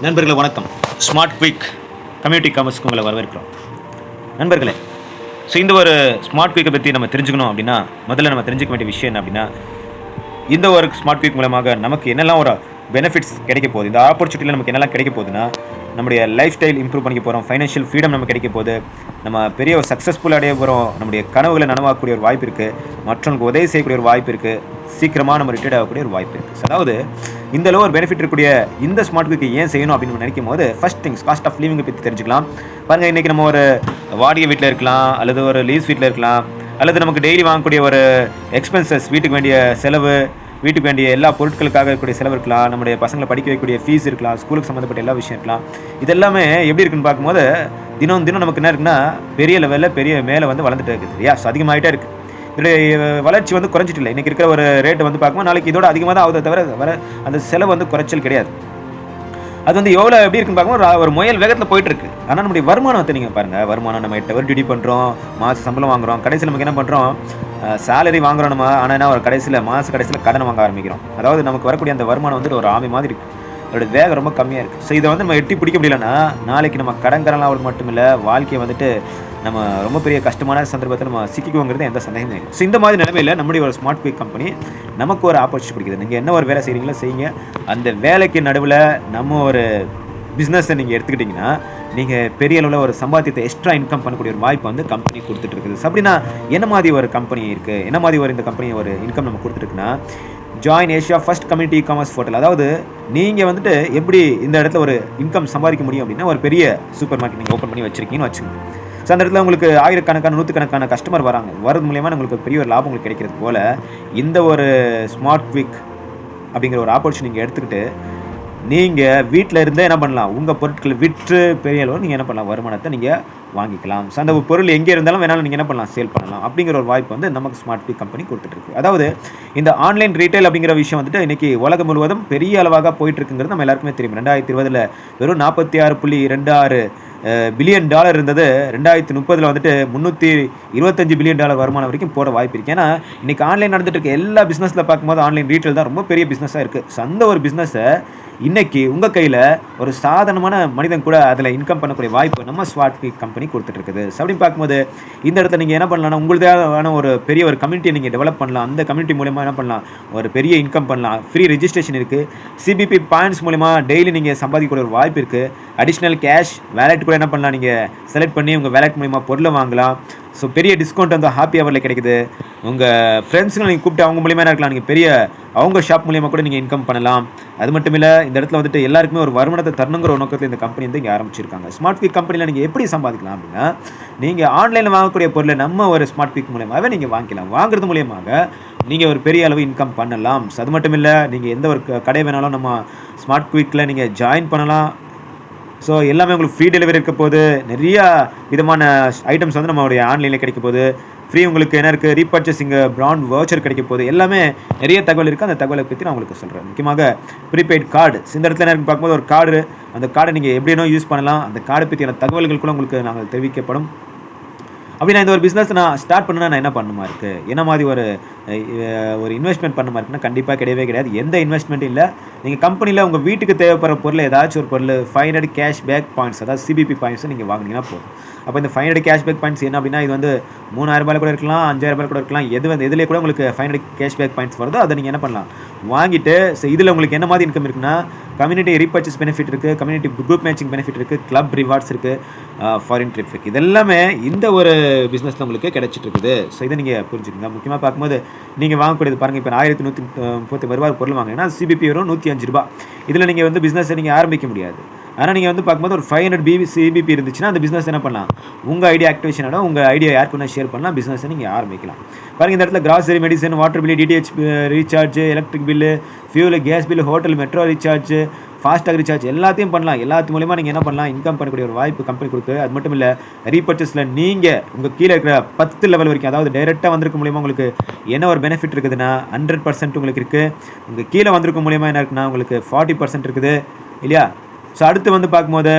நண்பர்களே வணக்கம். Smart quick community காமர்ஸ்க்கு உங்களை வரவேற்கிறோம். நண்பர்களே, இந்த ஒரு ஸ்மார்ட் குயிக்கை பற்றி நம்ம தெரிஞ்சுக்கணும் அப்படின்னா, முதல்ல நம்ம தெரிஞ்சுக்க வேண்டிய விஷயம் என்ன அப்படின்னா, இந்த ஒரு ஸ்மார்ட் குயிக் மூலமாக நமக்கு என்னெல்லாம் ஒரு பெனிஃபிட்ஸ் கிடைக்க போகுது, இந்த ஆப்பர்ச்சுனிட்டியில் நமக்கு என்னெல்லாம் கிடைக்க போகுதுன்னா, நம்முடைய லைஃப் ஸ்டைல் இம்ப்ரூவ் பண்ணிக்க போகிறோம், ஃபைனான்ஷியல் ஃப்ரீடம் நமக்கு கிடைக்க போகுது, நம்ம பெரிய ஒரு சக்ஸஸ்ஃபுல் அடைய போகிறோம், நம்முடைய கனவுகளை நனவாக்கக்கூடிய ஒரு வாய்ப்பு இருக்குது, மற்றவங்களுக்கு உதவி செய்யக்கூடிய ஒரு வாய்ப்பு இருக்குது, சீக்கிரமாக நம்ம ரிட்டையர்ட் ஆகக்கூடிய ஒரு வாய்ப்பு இருக்குது. அதாவது இந்த அளவு ஒரு பெனிஃபிட் இருக்கக்கூடிய இந்த ஸ்மார்ட் குயிக்கை ஏன் செய்யணும் அப்படின்னு நினைக்கும் போது, ஃபர்ஸ்ட் திங்ஸ் காஸ்ட் ஆஃப் லிவிங்கை பற்றி தெரிஞ்சுக்கலாம். பாருங்கள், இன்றைக்கி நம்ம ஒரு வாடகை வீட்டில் இருக்கலாம், அல்லது ஒரு லீஸ் வீட்டில் இருக்கலாம், அல்லது நமக்கு டெய்லி வாங்கக்கூடிய ஒரு எக்ஸ்பென்சஸ், வீட்டுக்கு வேண்டிய செலவு, வீட்டுக்கு வேண்டிய எல்லா பொருட்களுக்காக இருக்கக்கூடிய செலவு இருக்கலாம், நம்முடைய பசங்களை படிக்க வைக்கக்கூடிய ஃபீஸ் இருக்கலாம், ஸ்கூலுக்கு சம்மந்தப்பட்ட எல்லா விஷயம் இருக்கலாம். இதெல்லாமே எப்படி இருக்குன்னு பார்க்கும்போது தினம் தினம் நமக்கு என்ன இருக்குன்னா, பெரிய லெவலில் பெரிய மேலே வந்து வளர்ந்துட்டு இருக்குது இல்லையா? ஸோ அதிகமாகிட்டே இருக்குது. இதோடைய வளர்ச்சி வந்து குறைஞ்சிட்டு இல்லை. இன்றைக்கி இருக்கிற ஒரு ரேட்டு வந்து பார்க்கும்போது நாளைக்கு இதோட அதிகமாக தான் ஆகுதே தவிர வர அந்த செலவு வந்து குறைச்சல் கிடையாது. அது வந்து எவ்வளோ எப்படி இருக்குன்னு பார்க்கும்போது ஒரு முயல் வேகத்தில் போயிட்டுருக்கு. ஆனால் நம்முடைய வருமானத்தை நீங்கள் பாருங்கள், வருமானம் நம்ம 8 ஹவர் டியூட்டி பண்ணுறோம், மாத சம்பளம் வாங்குகிறோம், கடைசியில் நமக்கு என்ன பண்ணுறோம், சேலரி வாங்குகிறோம் நம்ம. ஆனால் என்ன, ஒரு மாத கடைசியில் கடன் வாங்க ஆரம்பிக்கிறோம். அதாவது நமக்கு வரக்கூடிய அந்த வருமானம் வந்துட்டு ஒரு ஆமை மாதிரி இருக்குது, அதோட வேகம் ரொம்ப கம்மியாக இருக்குது. ஸோ இதை வந்து நம்ம எட்டி பிடிக்க முடியலன்னா நாளைக்கு நம்ம கடன்காரலாம் மட்டும் இல்லை, வாழ்க்கையை வந்துட்டு நம்ம ரொம்ப பெரிய கஷ்டமான சந்தர்ப்பத்தில் நம்ம சிக்கிக்குவோங்கிறது எந்த சந்தேகமே இல்லை. ஸோ இந்த மாதிரி நிலைமையில் நம்முடைய ஒரு ஸ்மார்ட் குயிக் கம்பெனி நமக்கு ஒரு ஆப்பர்ச்சுனிட்டி கொடுக்குது. நீங்கள் என்ன ஒரு வேலை செய்கிறீங்களோ செய்யுங்க, அந்த வேலைக்கு நடுவில் நம்ம ஒரு பிஸ்னஸை நீங்கள் எடுத்துக்கிட்டிங்கன்னா நீங்கள் பெரிய அளவில் ஒரு சம்பாத்தியத்தை எக்ஸ்ட்ரா இன்கம் பண்ணக்கூடிய ஒரு வாய்ப்பு வந்து கம்பெனி கொடுத்துட்டு இருக்குது. அப்படின்னா என்ன மாதிரி ஒரு கம்பெனி இருக்குது, என்ன மாதிரி ஒரு இந்த கம்பெனி ஒரு இன்கம் நம்ம கொடுத்துருக்குன்னா, join Asia first community commerce portal. அதாவது நீங்கள் வந்துட்டு எப்படி இந்த இடத்துல ஒரு இன்கம் சம்பாதிக்க முடியும் அப்படின்னா, ஒரு பெரிய சூப்பர் மார்க்கெட் நீங்கள் ஓப்பன் பண்ணி வச்சுருக்கீங்கன்னு வச்சுக்கோங்க. ஸோ அந்த இடத்துல உங்களுக்கு ஆயிரக்கணக்கான நூற்றுக்கணக்கான கஸ்டமர் வராங்க, வரது மூலியமாக உங்களுக்கு பெரிய ஒரு லாபம் உங்களுக்கு கிடைக்கிறது போல் இந்த ஒரு ஸ்மார்ட் குயிக் அப்படிங்கிற ஒரு ஆப்பர்ச்சுனிட்டி நீங்கள் எடுத்துக்கிட்டு நீங்கள் வீட்டில் இருந்தே என்ன பண்ணலாம், உங்கள் பொருட்களை விற்று பெரிய அளவு நீங்கள் என்ன பண்ணலாம், வருமானத்தை நீங்கள் வாங்கிக்கலாம். ஸோ அந்த பொருள் எங்கே இருந்தாலும் வேணாலும் நீங்கள் என்ன பண்ணலாம், சேல் பண்ணலாம். அப்படிங்கிற ஒரு வாய்ப்பு வந்து நமக்கு ஸ்மார்ட் குயிக் கம்பெனி கொடுத்துட்ருக்கு. அதாவது இந்த ஆன்லைன் ரீட்டைல் அப்படிங்கிற விஷயம் வந்துட்டு இன்றைக்கி உலகம் முழுவதும் பெரிய அளவாக போயிட்டுருக்குங்கிறது நம்ம எல்லாருக்குமே தெரியும். 2020 வெறும் $46.26 பில்லியன் இருந்தது. 2030 வந்துட்டு $325 பில்லியன் வருமானம் வரைக்கும் போட வாய்ப்பு இருக்குது. ஏன்னா இன்றைக்கி ஆன்லைன் நடந்துட்டு இருக்க எல்லா பிஸ்னஸில் பார்க்கும்போது ஆன்லைன் ரீட்டைல் தான் ரொம்ப பெரிய பிஸ்னஸாக இருக்குது. ஸோ அந்த ஒரு பிஸ்னஸை இன்றைக்கி உங்கள் கையில் ஒரு சாதாரணமான மனிதன் கூட அதில் இன்கம் பண்ணக்கூடிய வாய்ப்பு நம்ம ஸ்மார்ட் குயிக் கம்பெனி கொடுத்துட்ருக்குது. ஸோ அப்படின்னு பார்க்கும்போது இந்த இடத்துல நீங்கள் என்ன பண்ணலாம்னா, உங்களுக்கான ஒரு பெரிய ஒரு கம்யூனிட்டியை நீங்கள் டெவலப் பண்ணலாம். அந்த கம்யூனிட்டி மூலமாக என்ன பண்ணலாம், ஒரு பெரிய இன்கம் பண்ணலாம். ஃப்ரீ ரெஜிஸ்ட்ரேஷன் இருக்குது. சிபிபி பாயிண்ட்ஸ் மூலமா டெய்லி நீங்கள் சம்பாதிக்கக்கூடிய ஒரு வாய்ப்பு இருக்குது. அடிஷ்னல் கேஷ் வேலெட் கூட என்ன பண்ணலாம், நீங்கள் செலக்ட் பண்ணி உங்கள் வேலெட் மூலிமா பொருளை வாங்கலாம். ஸோ பெரிய டிஸ்கவுண்ட் வந்து ஹாப்பி ஹவரில் கிடைக்குது. உங்கள் ஃப்ரெண்ட்ஸுங்களை நீங்கள் கூப்பிட்டு அவங்க மூலியமாக என்ன இருக்கலாம், நீங்கள் பெரிய அவங்க ஷாப் மூலியமாக கூட நீங்கள் இன்கம் பண்ணலாம். அது மட்டும் இல்லை, இந்த இடத்துல வந்துட்டு எல்லாருக்குமே ஒரு வருமானத்தை தரணுங்கிற ஒரு நோக்கத்தில் இந்த கம்பெனி வந்து இங்கே ஆரம்பிச்சிருக்காங்க. ஸ்மார்ட் குயிக் கம்பெனியில் நீங்கள் எப்படி சம்பாதிக்கலாம் அப்படின்னா, நீங்கள் ஆன்லைனில் வாங்கக்கூடிய பொருளை நம்ம ஒரு ஸ்மார்ட் குயிக் மூலியமாகவே நீங்கள் வாங்கிக்கலாம். வாங்குறது மூலியமாக நீங்கள் ஒரு பெரிய அளவு இன்கம் பண்ணலாம். ஸோ அது மட்டும் இல்லை, நீங்கள் எந்த ஒரு கடை வேணாலும் நம்ம ஸ்மார்ட் குயிக்கில் நீங்கள் ஜாயின் பண்ணலாம். ஸோ எல்லாமே உங்களுக்கு ஃப்ரீ டெலிவரி இருக்க போது, நிறையா விதமான ஐட்டம்ஸ் வந்து நம்மளுடைய ஆன்லைனில் கிடைக்க போகுது. ஃப்ரீ உங்களுக்கு என்ன இருக்குது, ரீபர்ச்சேசிங் பிராண்ட் வவுச்சர் கிடைக்க போகுது. எல்லாமே நிறைய தகவல் இருக்குது. அந்த தகவலை பற்றி நான் உங்களுக்கு சொல்கிறேன். முக்கியமாக ப்ரீபெய்ட் கார்டு, இந்த இடத்துல என்ன பார்க்கும்போது ஒரு கார்டு, அந்த கார்டை நீங்கள் எப்படினோ யூஸ் பண்ணலாம். அந்த கார்டை பற்றியான தகவல்கள் கூட உங்களுக்கு நாங்கள் தெரிவிக்கப்படும். அப்படி நான் இந்த ஒரு பிஸ்னஸ் நான் ஸ்டார்ட் பண்ணால் நான் என்ன பண்ணுமா இருக்குது, என்ன மாதிரி ஒரு இன்வெஸ்ட்மெண்ட் பண்ணுமா இருக்குன்னா, கண்டிப்பாக கிடையவே கிடையாது. எந்த இன்வெஸ்ட்மெண்ட்டும் இல்லை. நீங்கள் கம்பெனியில் உங்கள் வீட்டுக்கு தேவைப்படுற பொருள், ஏதாச்சும் ஒரு பொருள் 500 கேஷ்பேக் பாயிண்ட்ஸ், அதாவது சிபிபி பாயிண்ட்ஸை நீங்கள் வாங்கினீங்கன்னா போதும். அப்போ இந்த 500 கேஷ்பேக் பாயிண்ட்ஸ் என்ன அப்படின்னா, இது வந்து $3000 கூட இருக்கலாம், $5000 கூட இருக்கலாம். எதுலேயே கூட உங்களுக்கு 500 கேஷ்பேக் பாயிண்ட்ஸ் வருதோ அதை நீங்கள் என்ன பண்ணலாம், வாங்கிட்டு. ஸோ இதில் உங்களுக்கு என்ன மாதிரி இன்கம் இருக்குன்னா, கம்யூனிட்டி ரீபர்ச்சேஸ் பெனிஃபிட் இருக்குது, கம்யூனிட்டி குரூப் மேட்சிங் பெனிஃபிட் இருக்குது, கிளப் ரிவார்ட்ஸ் இருக்குது, ஃபாரின் ட்ரிப் இருக்குது. இதெல்லாமே இந்த ஒரு பிஸ்னஸில் உங்களுக்கு கிடைச்சிட்டு இருக்குது. ஸோ இதை நீங்கள் புரிஞ்சுக்கோங்க. முக்கியமாக பார்க்கும்போது நீங்கள் வாங்கக்கூடியது பாருங்கள், இப்போ 1130 பொருள் வாங்கினா சிபிபி வரும் $105. இதில் நீங்கள் வந்து பிஸ்னஸை நீங்கள் ஆரம்பிக்க முடியாது. ஆனால் நீங்கள் வந்து பார்க்கும்போது ஒரு 500 சிபிபி இருந்துச்சுன்னா அந்த பிஸ்னஸ் என்ன பண்ணலாம், உங்கள் ஐடியா ஆக்டிவேஷனோட உங்கள் ஐடியா யாருக்குன்னா ஷேர் பண்ணலாம், பிஸ்னஸை நீங்கள் ஆரம்பிக்கலாம். பாருங்கள், இந்த இடத்துல grocery, medicine, water bill, DTH recharge, electric bill, fuel, gas bill, hotel, metro recharge, FASTag recharge எல்லாத்தையும் பண்ணலாம். எல்லாத்து மூலியமாக நீங்கள் என்ன பண்ணலாம், இன்கம் பண்ணக்கூடிய ஒரு வாய்ப்பு கம்பெனி கொடுக்குது. அது மட்டும் இல்லை, ரீபர்ச்சேஸில் நீங்கள் உங்கள் கீழே இருக்கிற 10 லெவல் வரைக்கும், அதாவது டைரெக்டாக வந்திருக்க மூலியமாக உங்களுக்கு என்ன ஒரு பெனிஃபிட் இருக்குதுன்னா 100% உங்களுக்கு இருக்குது. உங்கள் கீழே வந்திருக்க மூலியமாக என்ன இருக்குன்னா உங்களுக்கு 40% இருக்குது இல்லையா? ஸோ அடுத்து வந்து பார்க்கும்போது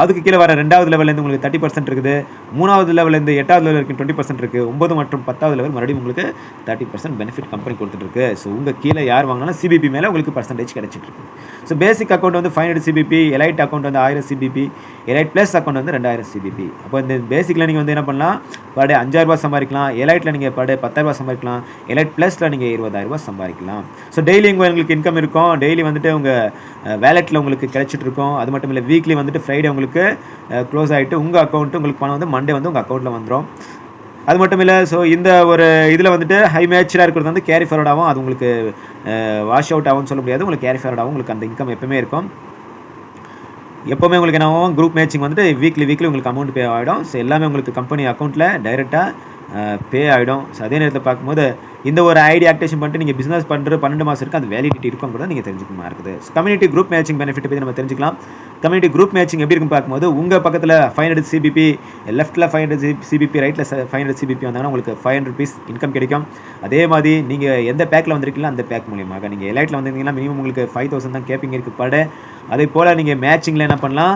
அதுக்கு கீழே வர 2வது லெவல்லேருந்து உங்களுக்கு 30% இருக்குது. 3வது லெவல்லேருந்து 8வது லெவல் வரைக்கும் 20% இருக்குது. 9 மற்றும் 10வது லெவல் மறுபடியும் உங்களுக்கு 30% பெனிஃபிட் கம்பெனி கொடுத்துட்ருக்கு. ஸோ கீழே யார் வாங்கினாலும் சிபிபி மேலே உங்களுக்கு பர்சன்டேஜ் கிடைச்சிட்டு இருக்கு. ஸோ பேசிக் அக்கௌண்ட் வந்து 500 சிபிபி, எலைட் அக்கௌண்ட் வந்து 1000 சிபிபி, எலைட் ப்ளஸ் அக்கௌண்ட் வந்து 2000 சிபிபி. அப்போ இந்த பேசிக்கில் நீங்கள் வந்து என்ன பண்ணலாம், பர் டே 5000 சம்பாதிக்கலாம். எலைட்டில் நீங்கள் பர் டே 10,000 சம்பாதிக்கலாம். எலைட் ப்ளஸில் நீங்கள் 20,000 சம்பாதிக்கலாம். ஸோ டெய்லி உங்களுக்கு இன்கம் இருக்கும். டெய்லி வந்துட்டு உங்கள் வேலெட்டில் உங்களுக்கு கிடைச்சிட்டு இருக்கும். அது மட்டும் இல்லை, வீக்லி வந்துட்டு ஃப்ரைடே உங்களுக்கு க்ளோஸ் ஆகிட்டு உங்கள் அக்கௌண்ட்டு உங்களுக்கு பணம் வந்து மண்டே வந்து உங்கள் அக்கௌண்ட்டில் வந்துடும். அது மட்டும் இல்லை, ஸோ இந்த ஒரு இதில் வந்துட்டு ஹை மேட்சாக இருக்கிறது வந்து கேரி ஃபார்வர்ட் ஆகும். அது உங்களுக்கு வாஷ் அவுட் ஆகும்னு சொல்ல முடியாது. உங்களுக்கு கேரி ஃபார்வர்ட் ஆகும். உங்களுக்கு அந்த இன்கம் எப்பவுமே இருக்கும். எப்போவுமே உங்களுக்கு என்ன ஆகும், குரூப் மேட்சிங் வந்துட்டு வீக்லி உங்களுக்கு அமௌண்ட் பே ஆகிடும். ஸோ எல்லாமே உங்களுக்கு கம்பெனி அக்கௌண்ட்டில் டைரெக்டாக பே ஆகிடும். ஸோ அதே நேரத்தில் பார்க்கும்போது இந்த ஒரு ஐடி ஆக்டிவேஷன் பண்ணிட்டு நீங்கள் பிஸ்னஸ் பண்ணுற 12 மாதம் இருக்குது, அது வேலிடிட்டி இருக்கும் கூட நீங்கள் தெரிஞ்சுக்கமா இருக்குது. கம்யூனிட்டி குரூப் மேட்சிங் பெனிஃபிட் பற்றி நம்ம தெரிஞ்சுக்கலாம். கம்யூனிட்டி குரூப் மேட்சிங் எப்படி இருக்குன்னு பார்க்கும்போது உங்கள் பக்கத்தில் 500 சிபிபி, லெஃப்ட்டில் 500 சிபிபி, ரைட்டில் 500 சிபிபி வந்தாங்கன்னா உங்களுக்கு 500 rupees இன்கம் கிடைக்கும். அதே மாதிரி நீங்கள் எந்த பேக்கில் வந்திருக்கீங்களோ அந்த பேக் மூலியமாக நீங்கள் எலைட்டில் வந்திருந்தீங்கன்னா மினிமம் உங்களுக்கு 5,000 தான் கேப்பிங் இருக்குது பர் டே. அதே போல் நீங்கள் மேட்சிங்கில் என்ன பண்ணலாம்,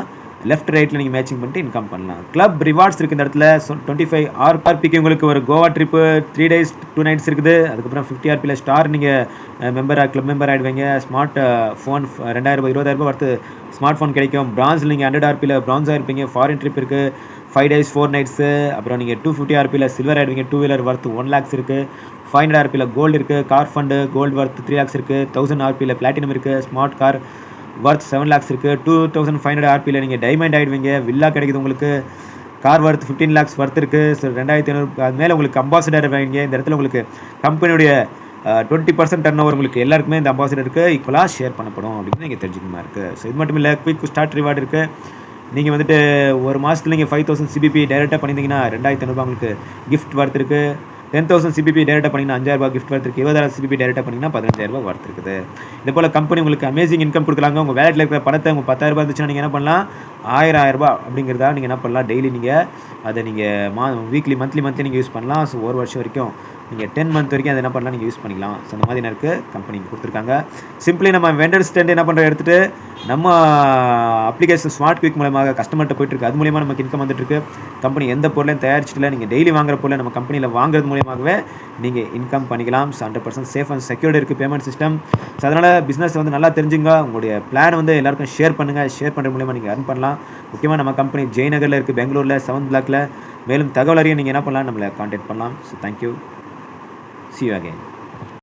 லெஃப்ட் ரைட்டில் நீங்கள் மேட்சிங் பண்ணிட்டு இன்கம் பண்ணலாம். கிளப் ரிவார்ட்ஸ் இருக்குது இந்த இடத்துல. 25 ஆர்பிக்கு உங்களுக்கு ஒரு கோவா ட்ரிப்பு 3 days 2 nights இருக்குது. அதுக்கப்புறம் 50 RPயில் ஸ்டார் நீங்கள் கிளப் மெம்பர் ஆகிடுவீங்க. Smartphone 2,000 20,000 worth smartphone கிடைக்கும். பிரான்ஸில் நீங்கள் 100 RPயில் பிரான்ஸாக இருப்பீங்க. ஃபாரின் ட்ரிப் இருக்குது 5 days 4 nights. அப்புறம் நீங்கள் 250 RPயில் சில்வர் ஆகிடுவீங்க. 2 wheeler வர்த்து 1 lakhs இருக்குது. 500 RPயில் கோல்டு இருக்குது. Car fund gold worth 3 lakhs இருக்குது. 1000 RPயில் பிளாட்டினம் இருக்குது. ஸ்மார்ட் கார் வர்த் 7 lakhs இருக்குது. 2500 RPயில் நீங்கள் டைமண்ட் ஆகிடுவீங்க. வில்லா கிடைக்குது உங்களுக்கு. கார் வர்த் 15 lakhs வர்த் இருக்குது. ஸோ 2500 அது மேலே உங்களுக்கு அம்பாசிடர் வாங்கிங்க. இந்த இடத்துல உங்களுக்கு கம்பெனியுடைய 20% டர்ன் ஓவர் உங்களுக்கு எல்லாருக்குமே இந்த அம்பாசிடருக்கு ஈக்குவலாக ஷேர் பண்ணப்படும் அப்படின்னு நீங்கள் தெரிஞ்சுக்கணுமா இருக்குது. ஸோ இது மட்டும் இல்லை, குயிக் ஸ்டார்ட் ரிவார்டு இருக்குது. நீங்கள் வந்துட்டு ஒரு மாதத்துல நீங்கள் 5,000 சிபிபி டைரெக்டாக பண்ணியிருந்தீங்கன்னா 2,500 உங்களுக்கு கிஃப்ட் வர்த் இருக்குது. 10,000 சிபிபி டைரெக்டாக பண்ணிங்கன்னா 5,000 கிஃப்ட் வர்த் இருக்குது. 20,000 சிபிபி டைரெக்டாக பண்ணிங்கன்னா 15,000 வர்த் இருக்குது. இதே போல் கம்பெனி உங்களுக்கு அமேசிங் இன்கம் கொடுக்குறாங்க. உங்கள் வேலெட்டில் இருக்கிற பணத்தை உங்கள் 10,000 இருந்துச்சுன்னா நீங்கள் என்ன பண்ணலாம், 1000 அப்படிங்கிறதா நீங்கள் என்ன பண்ணலாம், டெய்லி நீங்கள் அதை நீங்கள் வீக்லி மந்த்லி நீங்கள் யூஸ் பண்ணலாம். ஸோ ஒரு வருஷம் வரைக்கும் நீங்கள் 10 months வரைக்கும் அதை என்ன பண்ணலாம், நீங்கள் யூஸ் பண்ணிக்கலாம். ஸோ அந்த மாதிரி எனக்கு கம்பெனி கொடுத்துருக்காங்க. சிம்பிளி நம்ம வெண்டர் ஸ்டாண்ட் என்ன பண்ணுற எடுத்துகிட்டு நம்ம அப்ளிகேஷன் ஸ்மார்ட் குயிக் மூலமாக கஸ்டமர்கிட்ட போயிட்டுருக்கு. அது மூலியமாக நமக்கு இன்கம் வந்துட்டுருக்கு. கம்பெனி எந்த பொருளையும் தயாரிச்சிட்டில் நீங்கள் டெய்லி வாங்குற பொருளை நம்ம கம்பெனியில் வாங்குறது மூலியமாகவே நீங்கள் இன்கம் பண்ணிக்கலாம். ஸோ 100% சேஃப் அண்ட் செக்யூர்டு இருக்குது பேமெண்ட் சிஸ்டம். ஸோ அதனால் பிஸ்னஸ் வந்து நல்லா தெரிஞ்சுங்க. உங்களுடைய பிளான் வந்து எல்லாருக்கும் ஷேர் பண்ணுங்கள். ஷேர் பண்ணுற மூலியமாக நீங்கள் earn பண்ணலாம். முக்கியமாக நம்ம கம்பெனி ஜெயநகரில் இருக்குது, பெங்களூரில் 7th blockல. மேலும் தகவல் அறிய நீங்கள் என்ன பண்ணலாம், நம்மளை கான்டாக்ட் பண்ணலாம். So thank you. See you again.